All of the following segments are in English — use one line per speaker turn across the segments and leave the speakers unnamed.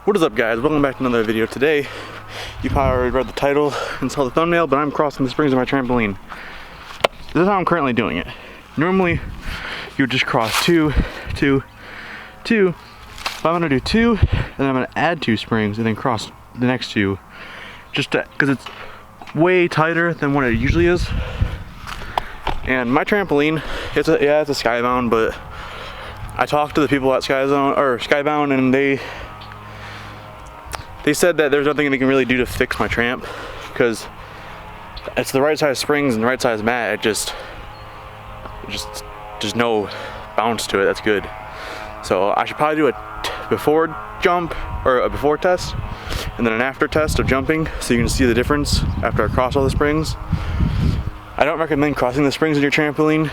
What is up, guys? Welcome back to another video. Today, you probably already read the title and saw the thumbnail, but I'm crossing the springs of my trampoline. This is how I'm currently doing it. Normally, you would just cross two, two, two. But I'm gonna do two, and then I'm gonna add 2 springs, and then cross the next 2, just because it's way tighter than what it usually is. And my trampoline, it's a Skybound, but I talked to the people at Skybound, and they said that there's nothing they can really do to fix my tramp because it's the right size springs and the right size mat. Just no bounce to it. That's good. So I should probably do a before jump or a before test and then an after test of jumping so you can see the difference after I cross all the springs. I don't recommend crossing the springs in your trampoline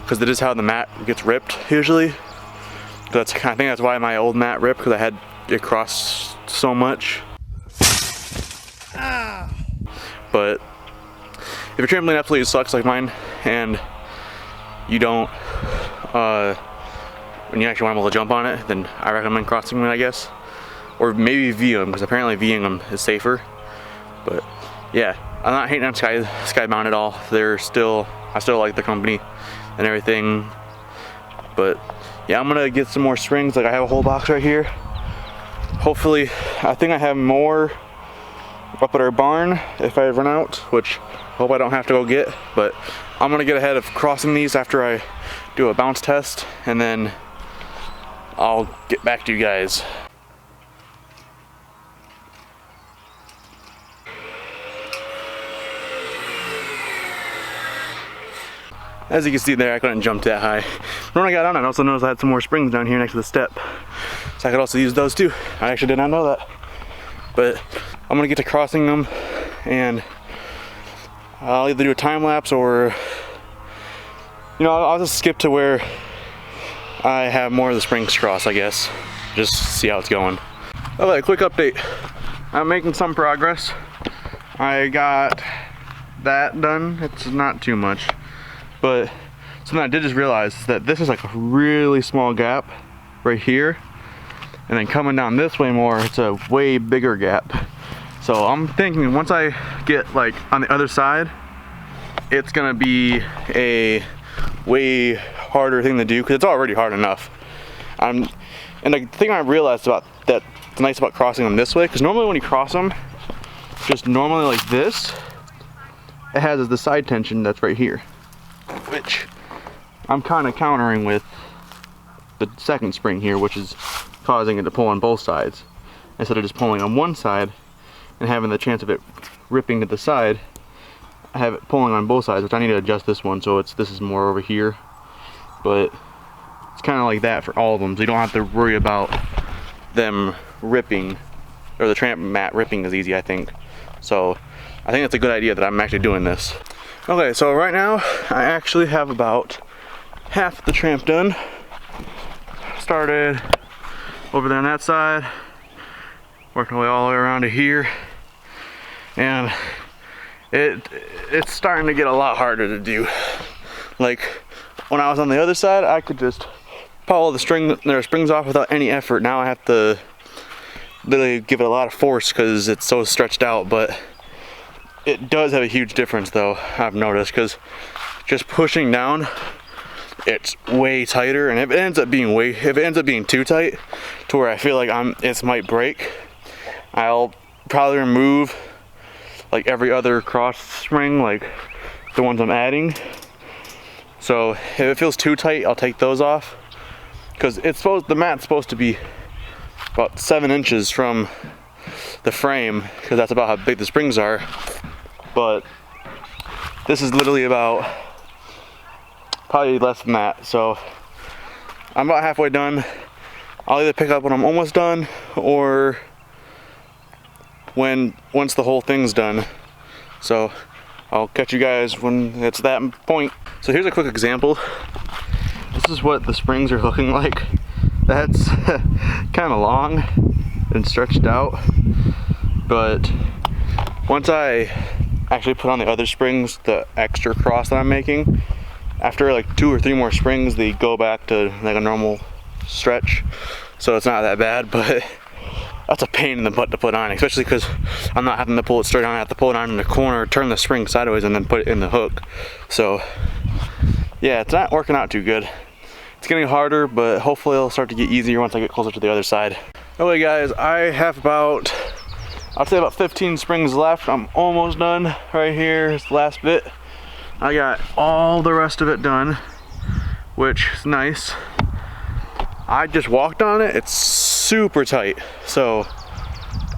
because that is how the mat gets ripped usually. I think that's why my old mat ripped, because I had it cross so much. But if your trampoline absolutely sucks like mine and you don't when you actually want to be able to jump on it, then I recommend crossing them, I guess, or maybe V'ing them, because apparently V'ing them is safer. But yeah, I'm not hating on Skybound at all. I still like the company and everything. But yeah, I'm gonna get some more springs. Like, I have a whole box right here. Hopefully, I think I have more up at our barn if I run out, which I hope I don't have to go get. But I'm gonna get ahead of crossing these after I do a bounce test, and then I'll get back to you guys. As you can see there, I couldn't jump that high. When I got on, I also noticed I had some more springs down here next to the step. So I could also use those too. I actually did not know that. But I'm gonna get to crossing them, and I'll either do a time lapse or, you know, I'll just skip to where I have more of the springs crossed, I guess. Just see how it's going. Okay, quick update. I'm making some progress. I got that done. It's not too much. But something I did just realize is that this is like a really small gap right here. And then coming down this way more, it's a way bigger gap. So I'm thinking once I get like on the other side, it's gonna be a way harder thing to do, because it's already hard enough. And the thing I realized about that's nice about crossing them this way, because normally when you cross them, just normally like this, it has the side tension that's right here, which I'm kind of countering with the second spring here, which is causing it to pull on both sides. Instead of just pulling on one side and having the chance of it ripping to the side, I have it pulling on both sides, which I need to adjust this one so this is more over here. But it's kind of like that for all of them, so you don't have to worry about them ripping, or the tramp mat ripping as easy, I think. So I think it's a good idea that I'm actually doing this. Okay, so right now I actually have about half the tramp done. Started over there on that side, worked my way all the way around to here, and it's starting to get a lot harder to do. Like, when I was on the other side, I could just pull the springs off without any effort. Now I have to literally give it a lot of force because it's so stretched out. But it does have a huge difference, though, I've noticed, because just pushing down, it's way tighter. And if it ends up being too tight to where I feel like it might break, I'll probably remove like every other cross spring, like the ones I'm adding. So if it feels too tight, I'll take those off, because the mat's supposed to be about 7 inches from the frame, because that's about how big the springs are. But this is literally about probably less than that. So I'm about halfway done. I'll either pick up when I'm almost done, or once the whole thing's done. So I'll catch you guys when it's that point. So here's a quick example. This is what the springs are looking like. That's kind of long and stretched out, but once I actually put on the other springs, the extra cross that I'm making, after like 2 or 3 more springs, they go back to like a normal stretch, so it's not that bad. But that's a pain in the butt to put on, especially because I'm not having to pull it straight on. I have to pull it on in the corner, turn the spring sideways, and then put it in the hook. So yeah, it's not working out too good. It's getting harder, but hopefully it'll start to get easier once I get closer to the other side. Okay guys, I have about, I'd say about 15 springs left. I'm almost done right here. It's the last bit. I got all the rest of it done, which is nice. I just walked on it. It's super tight. So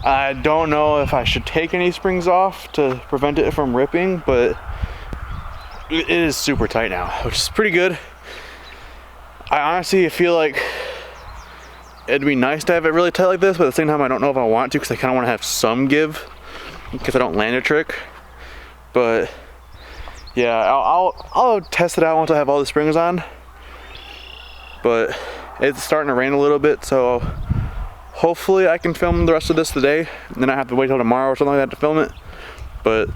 I don't know if I should take any springs off to prevent it from ripping, but it is super tight now, which is pretty good. I honestly feel like it'd be nice to have it really tight like this, but at the same time I don't know if I want to, because I kind of want to have some give because I don't land a trick. But yeah, I'll test it out once I have all the springs on. But it's starting to rain a little bit, so hopefully I can film the rest of this today, and then I have to wait till tomorrow or something like that to film it. But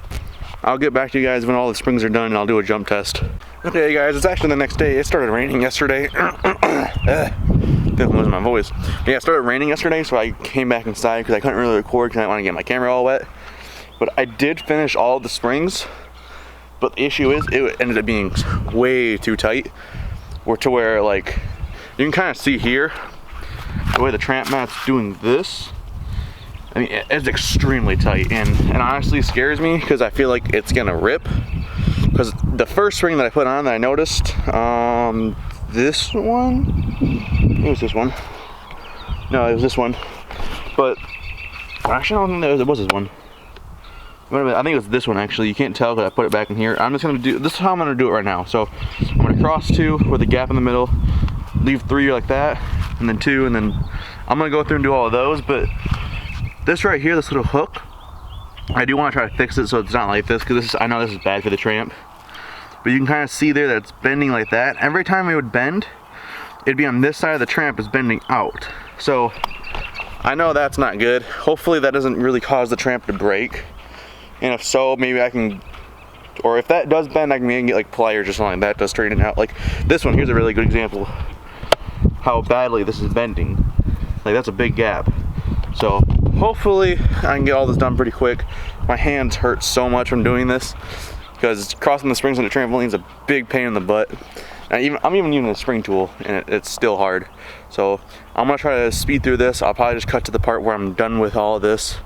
I'll get back to you guys when all the springs are done and I'll do a jump test. Okay guys, it's actually the next day. It started raining yesterday. I'm losing my voice. But yeah, it started raining yesterday, so I came back inside because I couldn't really record because I didn't want to get my camera all wet. But I did finish all the springs, but the issue is it ended up being way too tight, or to where, like, you can kind of see here the way the tramp mat's doing this. I mean, it's extremely tight, and honestly scares me because I feel like it's gonna rip. Because the first spring that I put on that I noticed, this one, it was this one. No, it was this one. But actually, I don't think it was this one. I think it was this one actually. You can't tell because I put it back in here. I'm just gonna do, this is how I'm gonna do it right now. So I'm gonna cross 2 with a gap in the middle, leave 3 like that, and then 2, and then I'm gonna go through and do all of those. But this right here, this little hook, I do want to try to fix it so it's not like this, because I know this is bad for the tramp. But you can kind of see there that it's bending like that. Every time it would bend, it'd be on this side of the tramp is bending out. So I know that's not good. Hopefully that doesn't really cause the tramp to break. And if so, maybe I can, or if that does bend, I can maybe get like pliers or something like that to straighten it out. Like this one, here's a really good example how badly this is bending. Like that's a big gap. So hopefully I can get all this done pretty quick. My hands hurt so much from doing this because crossing the springs on the trampoline is a big pain in the butt. And I'm even using a spring tool and it's still hard. So I'm gonna try to speed through this. I'll probably just cut to the part where I'm done with all of this,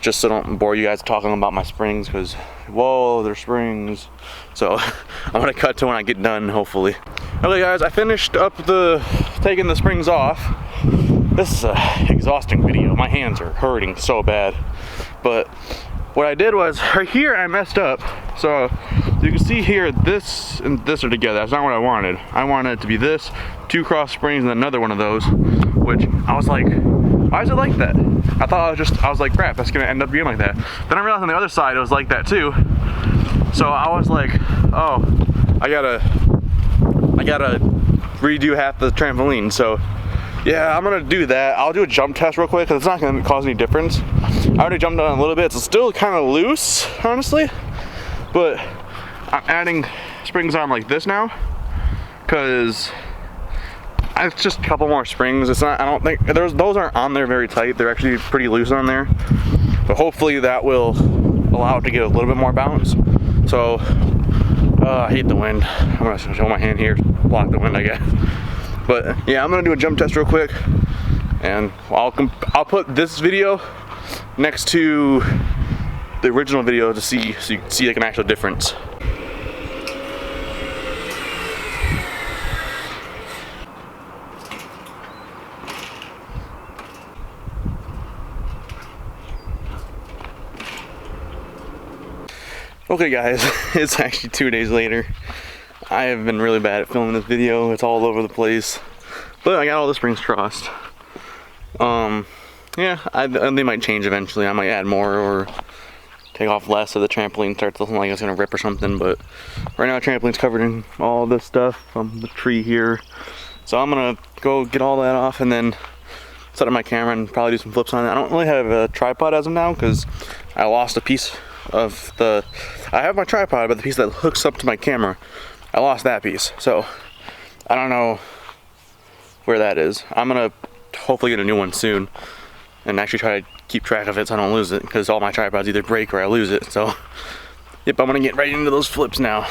just so I don't bore you guys talking about my springs, because whoa, they're springs. So I'm gonna cut to when I get done, hopefully. Okay guys, I finished up taking the springs off. This is a exhausting video. My hands are hurting so bad. But what I did was, right here I messed up. So you can see here, this and this are together. That's not what I wanted. I wanted it to be this, 2 cross springs and another one of those, which I was like, why is it like that? I was like, crap, that's gonna end up being like that. Then I realized on the other side it was like that too. So I was like, oh, I gotta redo half the trampoline. So yeah, I'm gonna do that. I'll do a jump test real quick because it's not gonna cause any difference. I already jumped on a little bit. It's still kind of loose, honestly, but I'm adding springs on like this now because it's just a couple more springs. It's not, I don't think, those aren't on there very tight. They're actually pretty loose on there, but hopefully that will allow it to get a little bit more bounce. So, I hate the wind. I'm gonna show my hand here, block the wind, I guess. But yeah, I'm gonna do a jump test real quick, and I'll put this video next to the original video to see, so you can see like an actual difference. Okay guys, it's actually 2 days later. I have been really bad at filming this video. It's all over the place. But I got all the springs crossed. Yeah, they might change eventually. I might add more or take off less so the trampoline starts looking like it's gonna rip or something. But right now the trampoline's covered in all this stuff from the tree here. So I'm gonna go get all that off and then set up my camera and probably do some flips on it. I don't really have a tripod as of now because I lost a piece of I have my tripod, but the piece that hooks up to my camera, I lost that piece. So I don't know where that is. I'm gonna hopefully get a new one soon. and actually try to keep track of it so I don't lose it, because all my tripods either break or I lose it. So yep, I'm gonna get right into those flips now.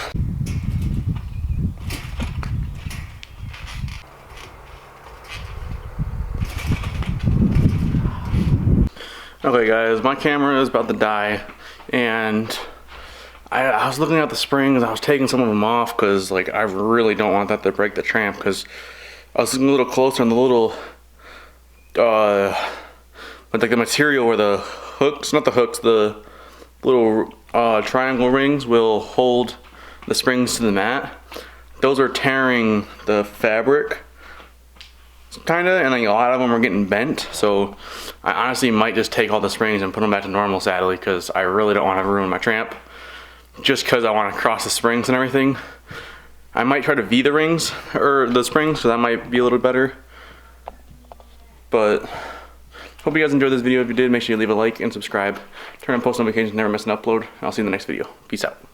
Okay guys, my camera is about to die, and I was looking at the springs. I was taking some of them off because like I really don't want that to break the Tramp, because I was looking a little closer on the little but like the material where the hooks, not the hooks, the little triangle rings will hold the springs to the mat. Those are tearing the fabric kinda, and like a lot of them are getting bent. So I honestly might just take all the springs and put them back to normal, sadly, because I really don't want to ruin my Tramp just because I want to cross the springs and everything. I might try to V the rings or the springs, so that might be a little better. But hope you guys enjoyed this video. If you did, make sure you leave a like and subscribe. Turn on post notifications, never miss an upload. I'll see you in the next video. Peace out.